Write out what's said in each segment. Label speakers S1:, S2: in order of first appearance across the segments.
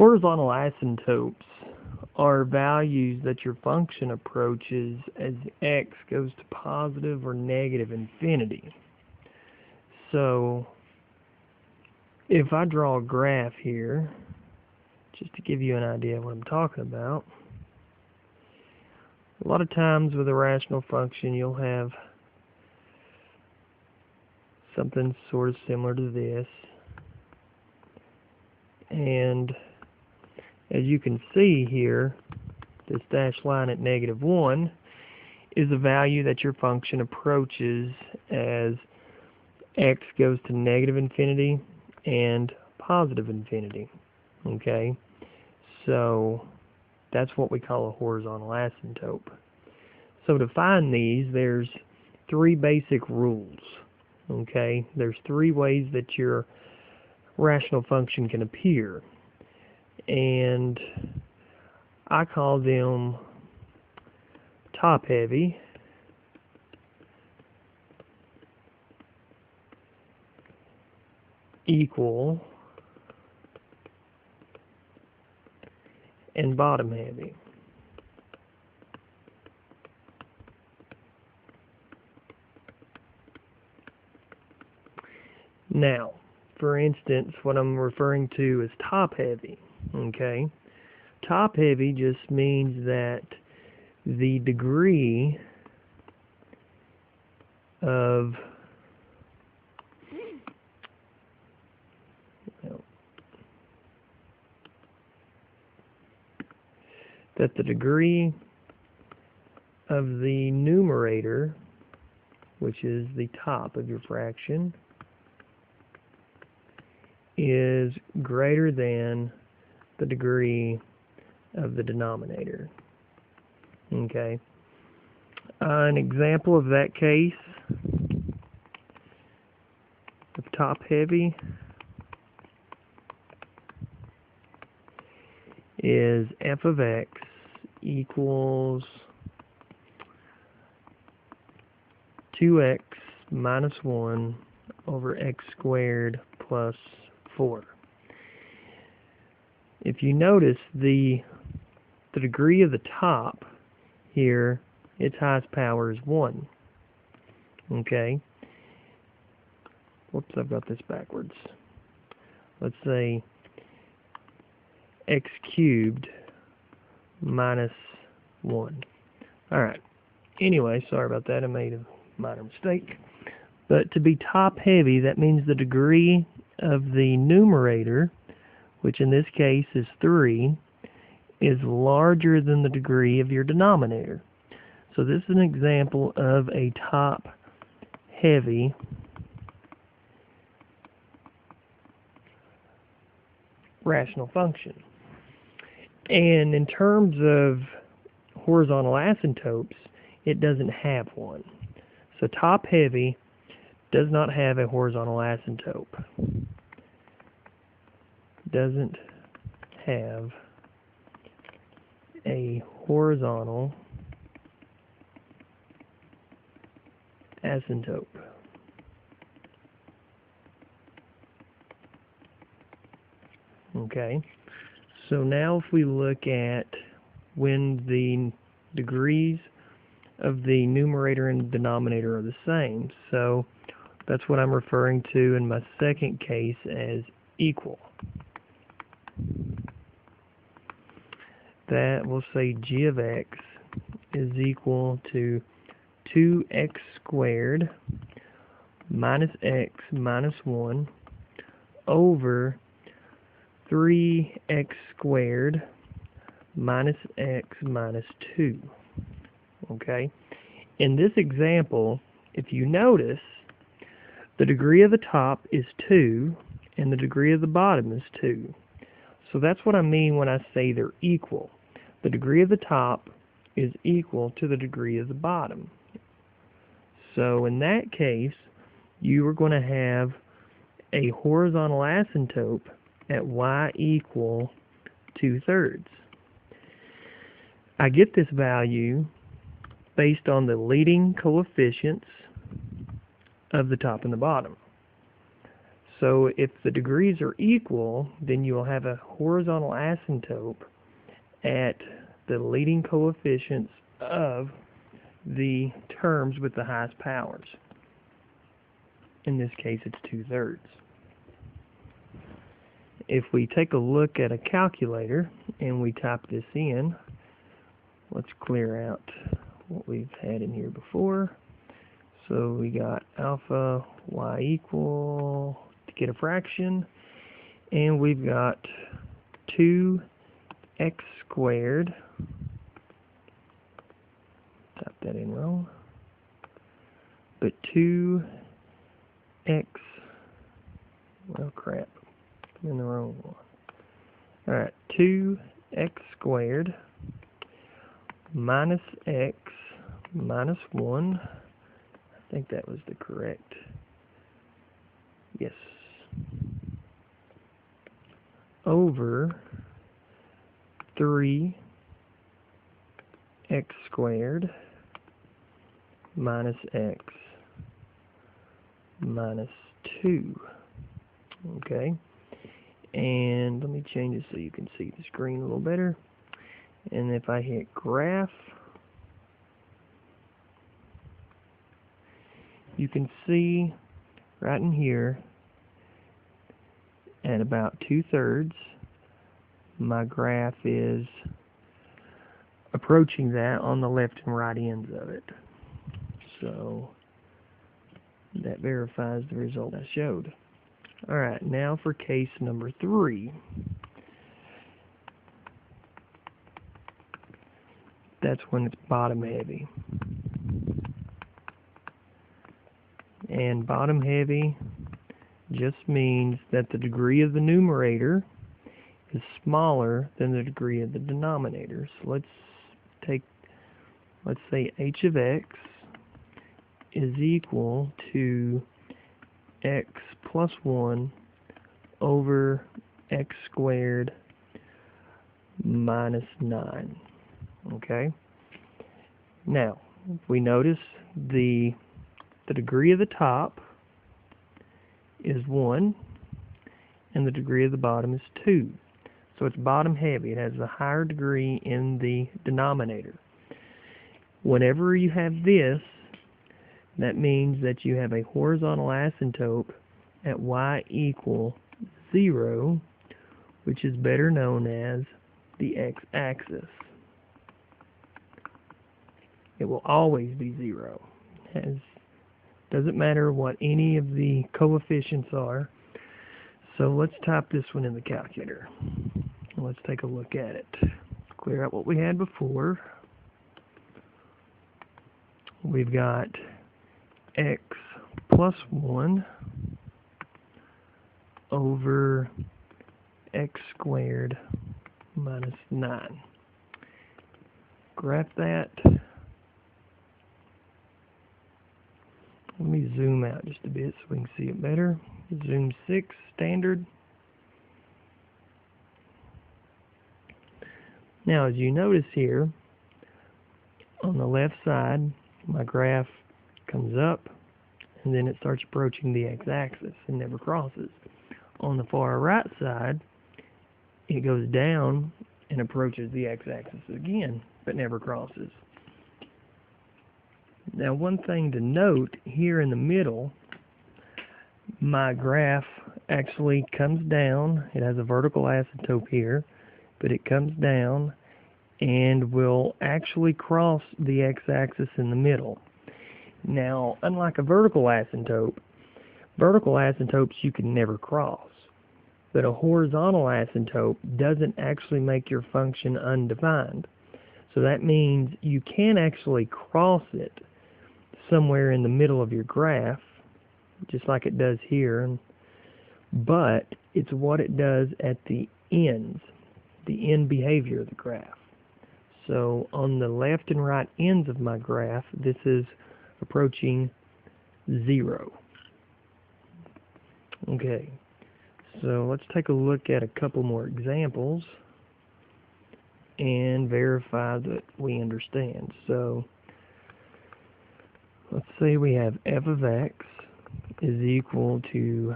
S1: Horizontal asymptotes are values that your function approaches as x goes to positive or negative infinity. So if I draw a graph here, just to give you an idea of what I'm talking about, a lot of times with a rational function you'll have something sort of similar to this, and as you can see here, this dashed line at -1 is a value that your function approaches as x goes to negative infinity and positive infinity. Okay, so that's what we call a horizontal asymptote. So to find these, there's three basic rules. Okay, there's three ways that your rational function can appear, and I call them top-heavy, equal, and bottom-heavy. Now, for instance, what I'm referring to is top-heavy. Okay, top-heavy just means that the degree of the numerator, which is the top of your fraction, is greater than the degree of the denominator. Okay. An example of that case of top-heavy is f of x equals 2x minus 1 over x squared plus 4. If you notice, the degree of the top here, its highest power is 1. Okay. Whoops, I've got this backwards. Let's say x cubed minus 1. Alright. Anyway, sorry about that. I made a minor mistake. But to be top-heavy, that means the degree of the numerator, which in this case is 3, is larger than the degree of your denominator. So this is an example of a top-heavy rational function. And in terms of horizontal asymptotes, it doesn't have one. So top-heavy does not have a horizontal asymptote. Doesn't have a horizontal asymptote. Okay, so now if we look at when the degrees of the numerator and denominator are the same, so that's what I'm referring to in my second case as equal. That will say g of x is equal to 2x squared minus x minus 1 over 3x squared minus x minus 2. Okay? In this example, if you notice, the degree of the top is 2 and the degree of the bottom is 2. So that's what I mean when I say they're equal. The degree of the top is equal to the degree of the bottom. So in that case, you are going to have a horizontal asymptote at y equal 2/3. I get this value based on the leading coefficients of the top and the bottom. So if the degrees are equal, then you will have a horizontal asymptote at the leading coefficients of the terms with the highest powers. In this case, it's 2/3. If we take a look at a calculator and we type this in, let's clear out what we've had in here before. So we got alpha y equal to get a fraction, and we've got 2x squared. Type that in wrong. But 2x, well crap, I'm in the wrong one. Alright, 2x squared minus x minus 1. I think that was the correct. Yes. Over 3x squared minus x minus 2. Okay. And let me change it so you can see the screen a little better. And if I hit graph, you can see right in here at about 2/3 my graph is approaching that on the left and right ends of it. So that verifies the result I showed. Alright, now for case number 3. That's when it's bottom heavy. And bottom heavy just means that the degree of the numerator is smaller than the degree of the denominator. So let's say h of x is equal to x plus 1 over x squared minus 9. Okay? Now, if we notice the degree of the top is 1 and the degree of the bottom is 2. So it's bottom heavy. It has the higher degree in the denominator. Whenever you have this, that means that you have a horizontal asymptote at y equal 0, which is better known as the x-axis. It will always be 0. Doesn't matter what any of the coefficients are. So let's type this one in the calculator. Let's take a look at it. Let's clear out what we had before. We've got x plus 1 over x squared minus 9. Graph that. Let me zoom out just a bit so we can see it better. Zoom 6, standard. Now, as you notice here, on the left side, my graph comes up, and then it starts approaching the x-axis and never crosses. On the far right side, it goes down and approaches the x-axis again, but never crosses. Now, one thing to note, here in the middle, my graph actually comes down. It has a vertical asymptote here, but it comes down and will actually cross the x-axis in the middle. Now, unlike a vertical asymptotes you can never cross. But a horizontal asymptote doesn't actually make your function undefined. So that means you can actually cross it somewhere in the middle of your graph, just like it does here, but it's what it does at the ends, the end behavior of the graph. So on the left and right ends of my graph, this is approaching 0. Okay, so let's take a look at a couple more examples and verify that we understand. So let's say we have f of x is equal to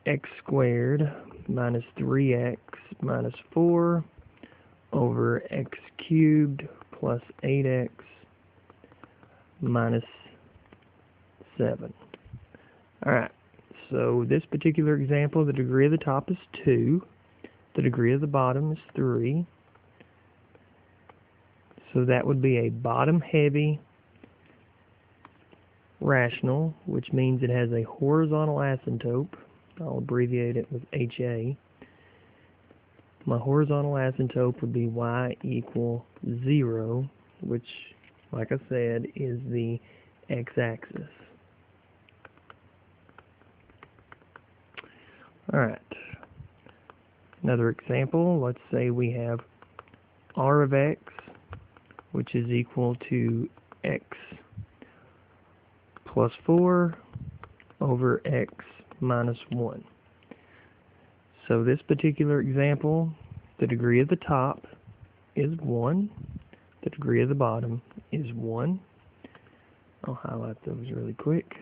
S1: x squared minus 3x minus 4 over x cubed plus 8x minus 7. Alright, so this particular example, the degree of the top is 2, the degree of the bottom is 3, so that would be a bottom-heavy rational, which means it has a horizontal asymptote. I'll abbreviate it with HA. My horizontal asymptote would be y equal 0, which, like I said, is the x-axis. Alright, another example, let's say we have r of x, which is equal to x plus 4 over x minus 1. So this particular example, the degree of the top is 1, the degree of the bottom is 1. I'll highlight those really quick,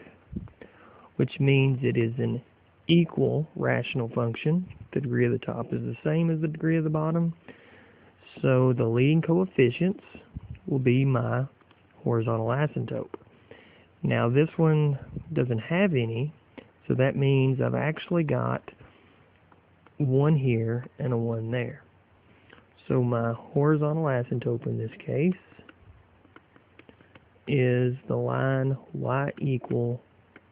S1: which means it is an equal rational function. The degree of the top is the same as the degree of the bottom, so the leading coefficients will be my horizontal asymptote. Now this one doesn't have any, so that means I've actually got 1 here and a 1 there. So my horizontal asymptote in this case is the line y equal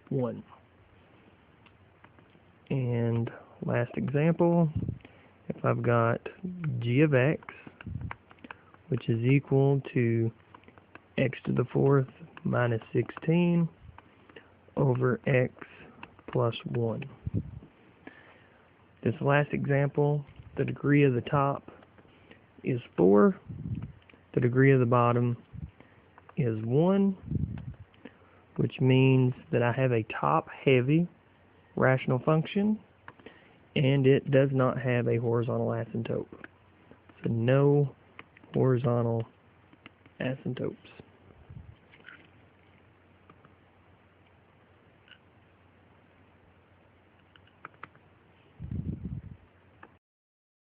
S1: 1. And last example, if I've got g of x, which is equal to x to the 4th minus 16 over x plus 1. This last example, the degree of the top is 4, the degree of the bottom is 1, which means that I have a top-heavy rational function, and it does not have a horizontal asymptote. So no horizontal asymptotes.